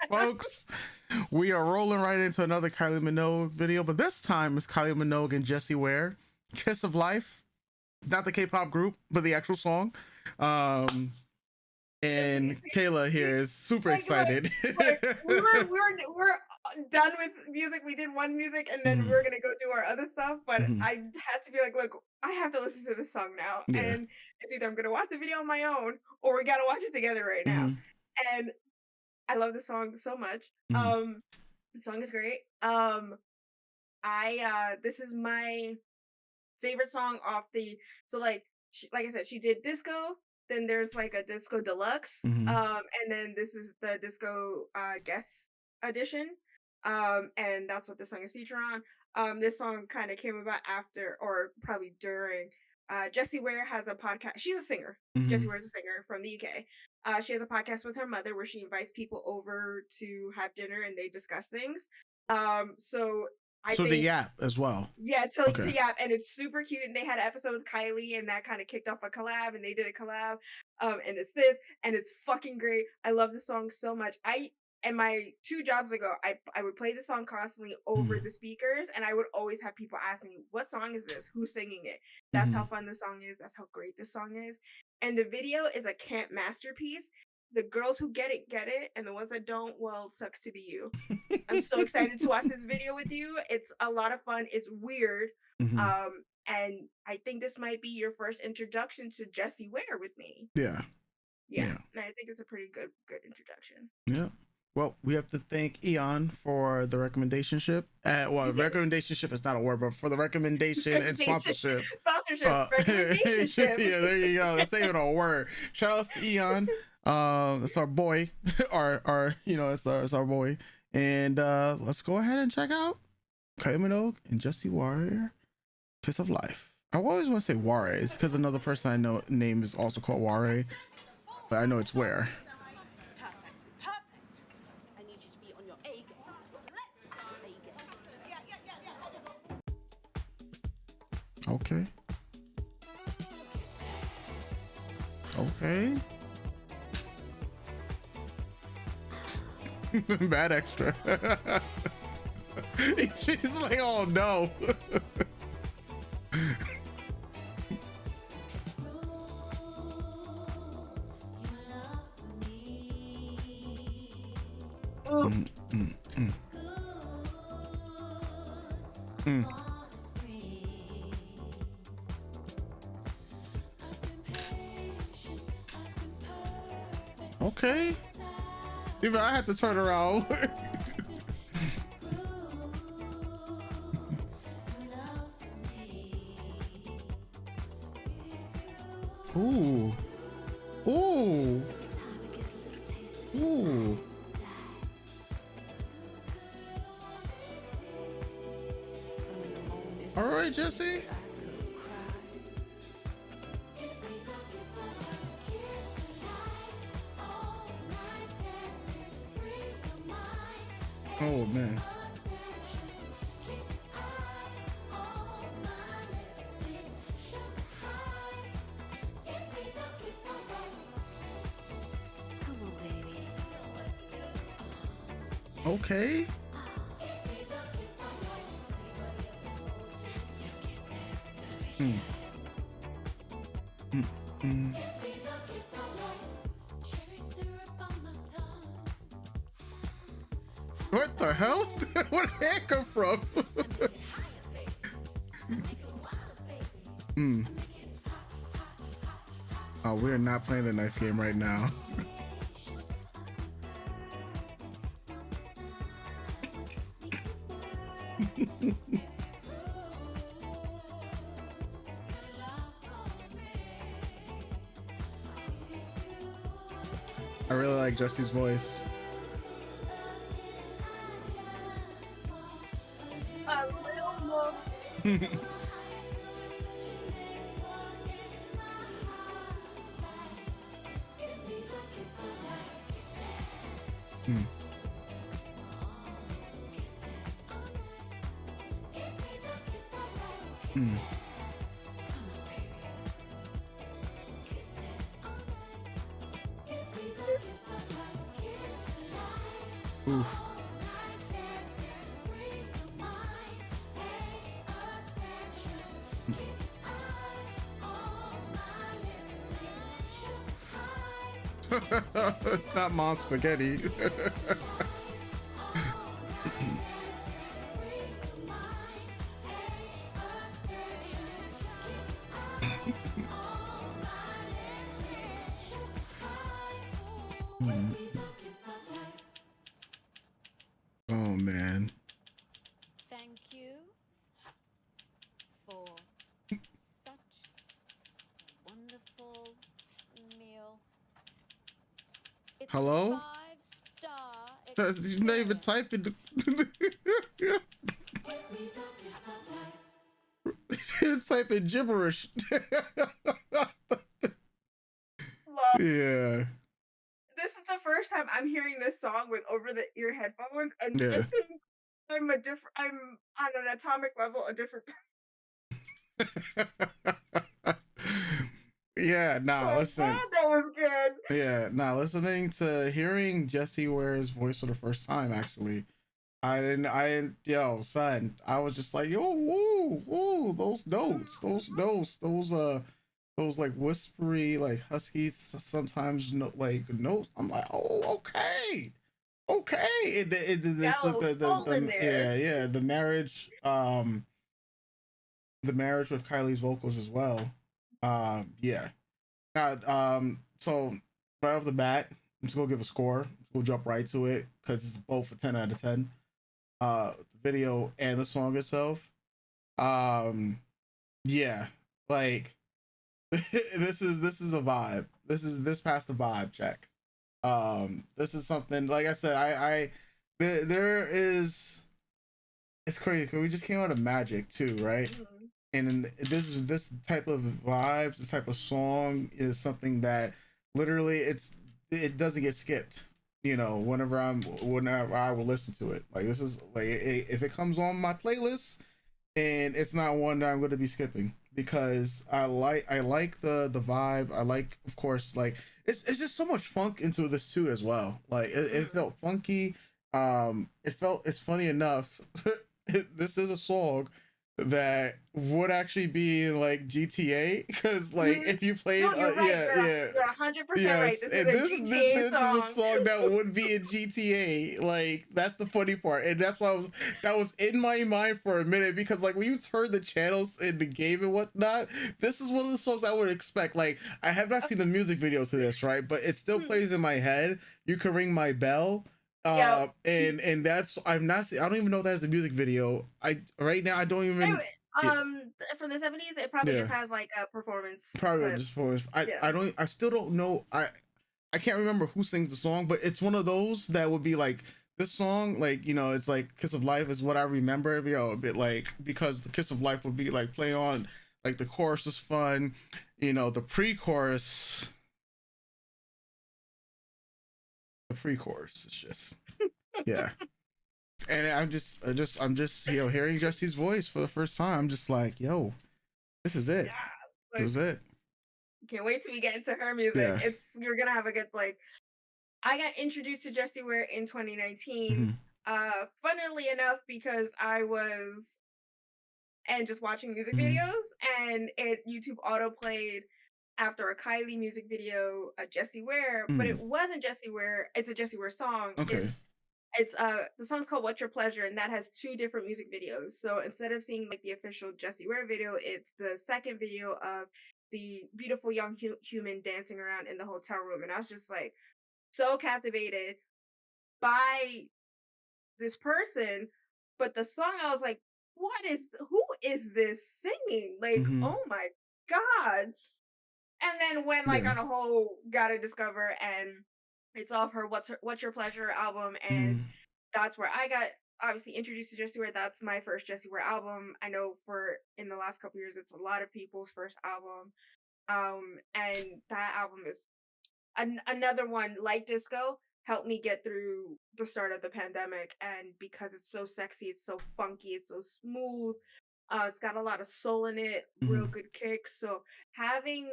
Folks, we are rolling right into another Kylie Minogue video, but this time it's Kylie Minogue and Jessie Ware, Kiss of Life. Not the K-pop group, but the actual song. And Kayla here is super excited. We're done with music. We did one music and then we're gonna go do our other stuff. But I had to be like, look, I have to listen to this song now. Yeah. And it's either I'm gonna watch the video on my own or we gotta watch it together right now. And I love the song so much. The song is great. This is my favorite song off the, so like I said, she did disco, then there's like a disco deluxe, and then this is the disco guest edition, and that's what the song is featured on. This song kind of came about after, or probably during, Jessie Ware has a podcast. She's a singer. Jessie Ware is a singer from the UK. She has a podcast with her mother where she invites people over to have dinner and they discuss things. So I think the Yap as well. Yeah, to Yap, and it's super cute. And they had an episode with Kylie, and that kind of kicked off a collab, and they did a collab. And it's this, and it's fucking great. I love the song so much. And my 2 jobs ago, I would play the song constantly over the speakers, and I would always have people ask me, "What song is this? Who's singing it?" That's how fun the song is. That's how great this song is. And the video is a camp masterpiece. The girls who get it, and the ones that don't, well, sucks to be you. I'm so excited to watch this video with you. It's a lot of fun. It's weird. And I think this might be your first introduction to Jessie Ware with me. Yeah. And I think it's a pretty good introduction. Yeah. Well, we have to thank Eon for the recommendationship. Recommendationship is not a word, but for the recommendation and sponsorship. Recommendationship. Yeah, there you go. That's not even a word. Shout outs to Eon. It's our boy. It's our boy. And let's go ahead and check out Kylie Minogue and Jessie Ware, Kiss of Life. I always want to say Ware. It's because another person I know name is also called Ware, but I know it's Ware. Okay. Bad extra. She's like, oh no. Okay. Even I had to turn around. Ooh. Ooh. Ooh. All right, Jessie. Oh man. Okay. What the hell? Where did that come from? Oh, we're not playing the knife game right now. I really like Jessie's voice. A little more. Oof. It's not mom spaghetti. Oh man. Thank you for such a wonderful meal. It's Hello? a 5-star You're not even typing. It's typing gibberish. Yeah. This is the first time I'm hearing this song with over the ear headphones, and Yeah. I think I'm on an atomic level a different. Yeah, nah, listen. God, that was good. Yeah, nah, hearing Jessie Ware's voice for the first time, actually, yo, son, I was just like, yo, woo, woo, those notes, those like whispery, like husky, sometimes like notes. I'm like, oh, okay, okay. Got a little soul in there. Yeah, the marriage with Kylie's vocals as well. Yeah. Now, so right off the bat, I'm just gonna give a score. We'll jump right to it because it's both a 10 out of 10. The video and the song itself. Yeah, like this is a vibe. This passed the vibe check. This is something, like I said, there is, it's crazy because we just came out of Magic too, right? Mm-hmm. And this type of vibes, this type of song is something that literally it doesn't get skipped. You know, whenever I will listen to it. Like this is like if it comes on my playlist, and it's not one that I'm going to be skipping because I like the vibe. I like, of course, like it's just so much funk into this too as well. Like it felt funky. It's funny enough. This is a song that would actually be in like GTA because like if you played, no, you're right. yeah, you're 100% right. This is a GTA song. This is a song that would be in GTA. Like that's the funny part, and that's why that was in my mind for a minute because like when you turn the channels in the game and whatnot, this is one of the songs I would expect. Like I have not seen the music video to this, right? But it still plays in my head. You Can Ring My Bell. Yep. And that's I don't even know if that's a music video. Right now I don't even From the 70s, it probably just has like a performance probably clip. just performance. I still don't know. I can't remember who sings the song, but it's one of those that would be like this song, like, you know, it's like Kiss of Life is what I remember, you know, a bit like because the Kiss of Life would be like play on, like the chorus is fun, you know, the pre-chorus is just yeah. And I'm just you know, hearing Jessie's voice for the first time, I'm just like, yo, this is it. Yeah, This is it. Can't wait till we get into her music. Yeah. You're gonna have a good like. I got introduced to Jessie Ware in 2019. Funnily enough, because I was just watching music videos, and YouTube auto played after a Kylie music video, a Jessie Ware, but it wasn't Jessie Ware. It's a Jessie Ware song. Okay. It's the song's called What's Your Pleasure, and that has 2 different music videos. So instead of seeing like the official Jessie Ware video, it's the second video of the beautiful young human dancing around in the hotel room. And I was just like so captivated by this person. But the song, I was like, who is this singing? Like, oh my God. And then went like on a whole gotta discover, and it's off her What's Your Pleasure album, and that's where I got obviously introduced to Jessie Ware. That's my first Jessie Ware album. I know for in the last couple years it's a lot of people's first album. And that album is another one like Disco helped me get through the start of the pandemic, and because it's so sexy, it's so funky, it's so smooth. It's got a lot of soul in it, real good kicks. So having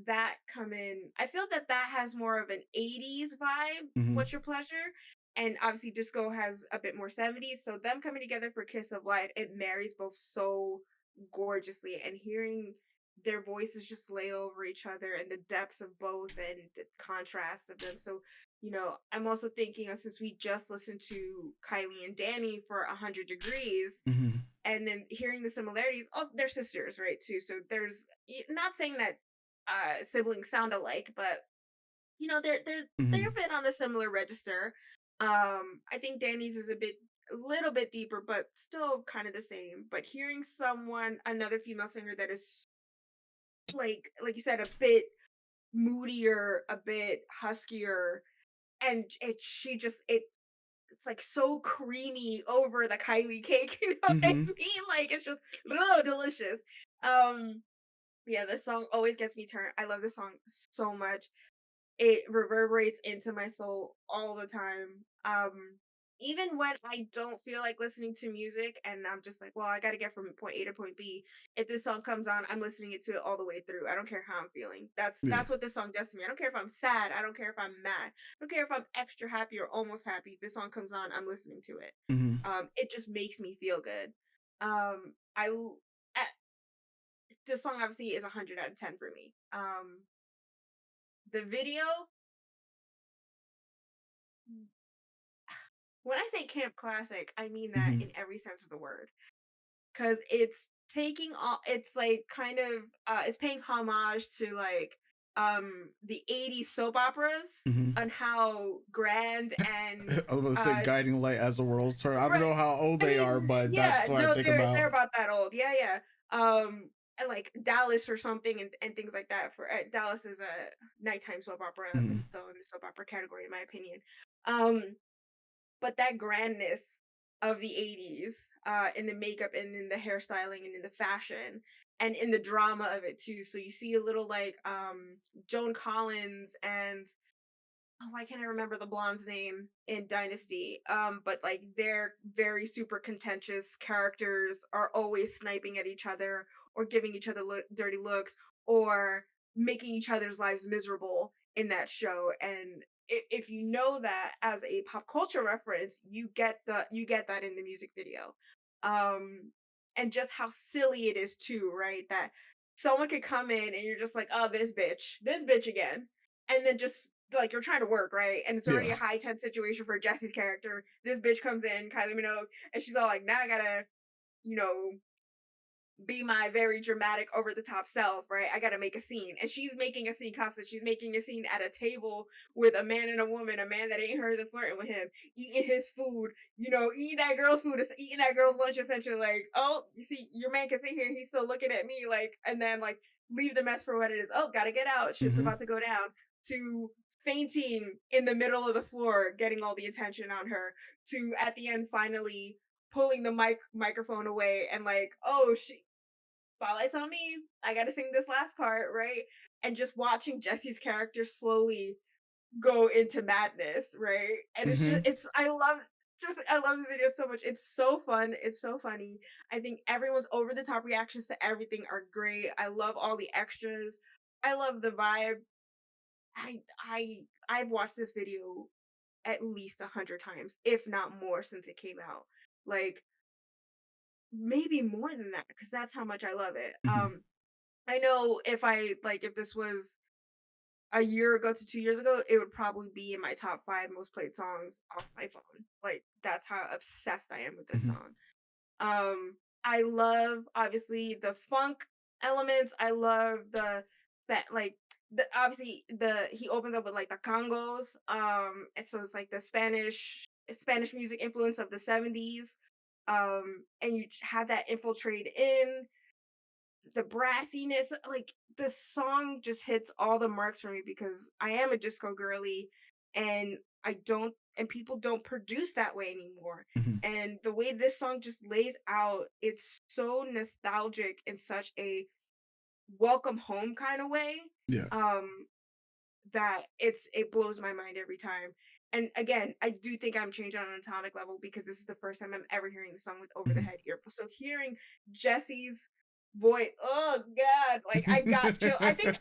that come in, I feel that has more of an 80s vibe, What's Your Pleasure, and obviously disco has a bit more 70s, so them coming together for Kiss of Life, it marries both so gorgeously, and hearing their voices just lay over each other and the depths of both and the contrast of them. So, I'm also thinking of, since we just listened to Kylie and Danny for 100 Degrees, Mm-hmm. and then hearing the similarities, also they're sisters, right, too. So there's, not saying that siblings sound alike, but they're Mm-hmm. a bit on a similar register. I think Danny's is a little bit deeper, but still kind of the same. But hearing another female singer that is like you said, a bit moodier, a bit huskier, and it's like so creamy over the Kylie cake, you know what I Mm-hmm. mean? Like it's just oh, delicious. Um, yeah, this song always gets me turned. I love this song so much. It reverberates into my soul all the time. Even when I don't feel like listening to music and I'm just like, well, I got to get from point A to point B. If this song comes on, I'm listening to it all the way through. I don't care how I'm feeling. Yeah. That's what this song does to me. I don't care if I'm sad. I don't care if I'm mad. I don't care if I'm extra happy or almost happy. This song comes on, I'm listening to it. Mm-hmm. It just makes me feel good. I This song obviously is 100 out of 10 for me. The video, when I say camp classic, I mean that Mm-hmm. in every sense of the word. Because it's taking all, it's like kind of, it's paying homage to like, the 80s soap operas Mm-hmm. on how grand and, I was about to say uh, guiding light as the world's turn. I don't know right. how old I they mean, are, but yeah, that's what I no, think they're about. about that old. Yeah, yeah. And like Dallas or something, and things like that. For Dallas is a nighttime soap opera. Mm-hmm. It's still in the soap opera category, in my opinion. Um, but that grandness of the 80s, in the makeup and in the hairstyling and in the fashion and in the drama of it too. So you see a little like Joan Collins and, oh, why can't I remember the blonde's name in Dynasty? But like their very super contentious characters are always sniping at each other or giving each other dirty looks or making each other's lives miserable in that show. And if you know that as a pop culture reference, you get that in the music video. Um, and just how silly it is too, right? That someone could come in and you're just like, oh, this bitch again, and then just like you're trying to work, right? And it's already Yeah. a high tense situation for Jesse's character. This bitch comes in, Kylie Minogue, and she's all like, now I gotta, you know, be my very dramatic, over the top self, right? I gotta make a scene. And she's making a scene constantly. She's making a scene at a table with a man and a woman, a man that ain't hers and flirting with him, eating his food, eating that girl's food, eating that girl's lunch, essentially. Like, oh, you see, your man can sit here and he's still looking at me, like, and then like leave the mess for what it is. Oh, gotta get out. Shit's Mm-hmm. about to go down. To fainting in the middle of the floor, getting all the attention on her, to at the end finally pulling the microphone away and like, oh, she spotlight's on me. I gotta sing this last part, right? And just watching Jesse's character slowly go into madness, right? And it's just Mm-hmm. I love this video so much. It's so fun. It's so funny. I think everyone's over the top reactions to everything are great. I love all the extras. I love the vibe. I've watched this video at least 100 times, if not more, since it came out. Like maybe more than that, because that's how much I love it. Mm-hmm. I know if this was a year ago to 2 years ago, it would probably be in my top 5 most played songs off my phone. Like that's how obsessed I am with this Mm-hmm. song. I love obviously the funk elements. I love like the obviously the he opens up with like the congos. And so it's like the Spanish music influence of the 70s. And you have that infiltrate in the brassiness, like the song just hits all the marks for me because I am a disco girly, and people don't produce that way anymore. Mm-hmm. And the way this song just lays out, it's so nostalgic in such a welcome home kind of way. Yeah. Um that it blows my mind every time. And again, I do think I'm changing on an atomic level because this is the first time I'm ever hearing the song with over the Mm-hmm. head earphones. So hearing Jesse's Void. Oh God. Like I got chill. I think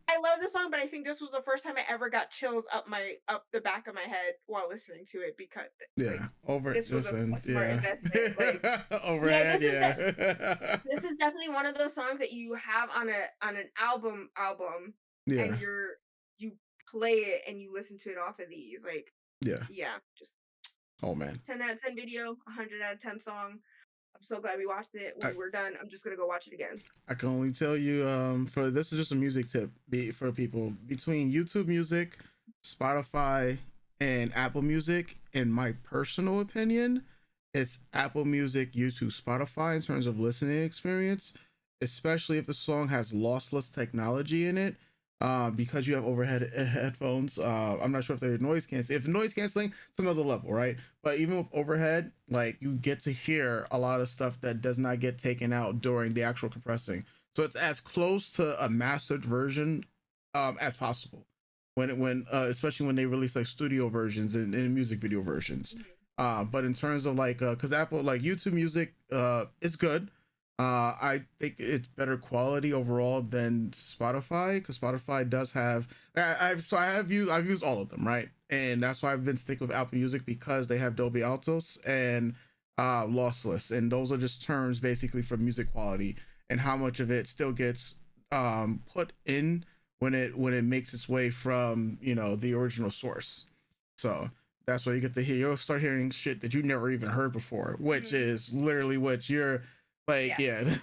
I love this song, but I think this was the first time I ever got chills up the back of my head while listening to it because like Yeah, over this was listen, a smart yeah. investment. Like yeah, Overhead, yeah. this is definitely one of those songs that you have on an album and Yeah, you play it and you listen to it off of these. Like yeah. yeah, just Oh man. 10 out of 10 video, 100 out of 10 song. I'm so glad we watched it. I, When we're done, I'm just gonna go watch it again. I can only tell you, for this is just a music tip for people between YouTube Music, Spotify, and Apple Music. In my personal opinion, it's Apple Music, YouTube, Spotify in terms of listening experience, especially if the song has lossless technology in it. Because you have overhead headphones. I'm not sure if they're noise canceling. If noise canceling, it's another level, right? But even with overhead, like you get to hear a lot of stuff that does not get taken out during the actual compressing. So it's as close to a mastered version as possible. When especially when they release like studio versions and music video versions. But in terms of like, because Apple like YouTube Music, is good. I think it's better quality overall than Spotify because Spotify does have. I've used all of them, right, and that's why I've been sticking with Apple Music because they have Dolby Atmos and lossless, and those are just terms basically for music quality and how much of it still gets put in when it makes its way from the original source. So that's why you get to hear. You'll start hearing shit that you never even heard before, which is literally what you're. Like yeah,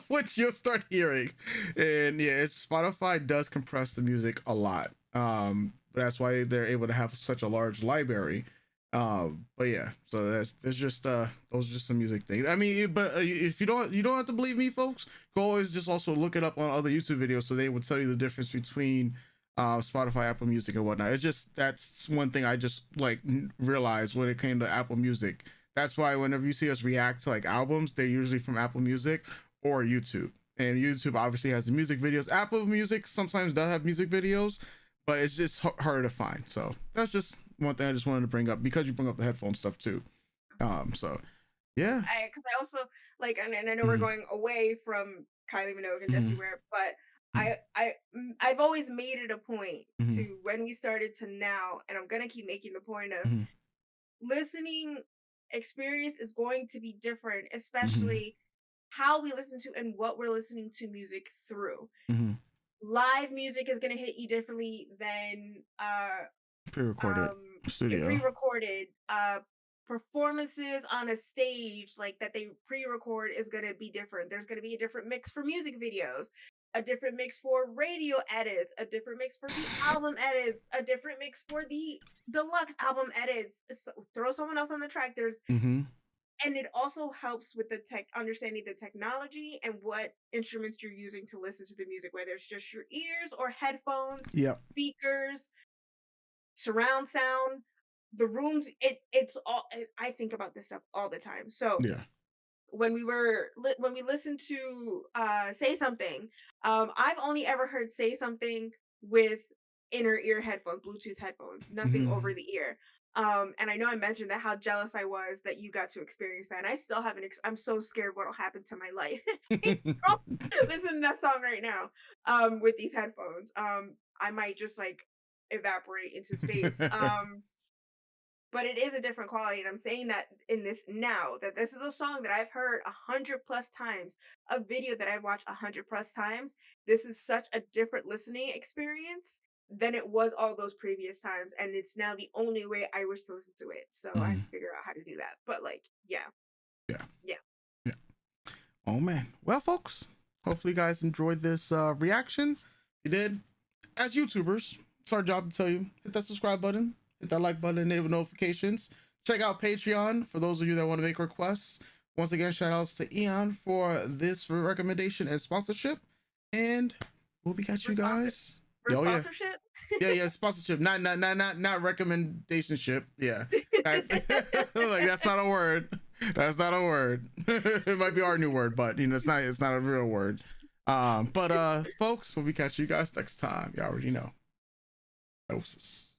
which you'll start hearing, and yeah, Spotify does compress the music a lot. But that's why they're able to have such a large library. But yeah, so there's just those are just some music things. I mean, but if you don't have to believe me, folks, go always just also look it up on other YouTube videos, so they would tell you the difference between Spotify, Apple Music, and whatnot. It's just that's one thing I just like realized when it came to Apple Music. That's why whenever you see us react to like albums, they're usually from Apple Music or YouTube. And YouTube obviously has the music videos. Apple Music sometimes does have music videos, but it's just harder to find. So that's just one thing I just wanted to bring up because you bring up the headphone stuff too. So yeah. Because I also like, and I know we're going away from Kylie Minogue and Jessie Ware, but I've always made it a point to when we started to now, and I'm gonna keep making the point of listening experience is going to be different, especially how we listen to and what we're listening to music through. Live music is going to hit you differently than pre-recorded studio. Pre-recorded performances on a stage like that they pre-record is going to be different. There's going to be a different mix for music videos, a different mix for radio edits, a different mix for the album edits, a different mix for the deluxe album edits. So throw someone else on the track. There's and it also helps with the understanding the technology and what instruments you're using to listen to the music, whether it's just your ears or headphones, speakers, surround sound, the rooms. It's all. I think about this stuff all the time. So when we listened to Say Something, I've only ever heard Say Something with inner ear headphones, Bluetooth headphones, nothing over the ear. And I know I mentioned that how jealous I was that you got to experience that, and I still haven't. I'm so scared what'll happen to my life. Listen to that song right now with these headphones. I might just like evaporate into space. But it is a different quality, and I'm saying that in this now, that this is a song that I've heard 100+ times, a video that I've watched 100+ times. This is such a different listening experience than it was all those previous times, and it's now the only way I wish to listen to it. So I have to figure out how to do that. But like, yeah. Oh man. Well, folks, hopefully you guys enjoyed this reaction. If you did, as YouTubers, it's our job to tell you, hit that subscribe button, hit that like button, enable notifications. Check out Patreon for those of you that want to make requests. Once again, shout outs to Eon for this recommendation and sponsorship. And we'll be catching you guys. Sponsorship? Yeah, sponsorship. Not recommendationship. Yeah. Like that's not a word. That's not a word. It might be our new word, but it's not a real word. But folks, we'll be catching you guys next time. You already know. Doses.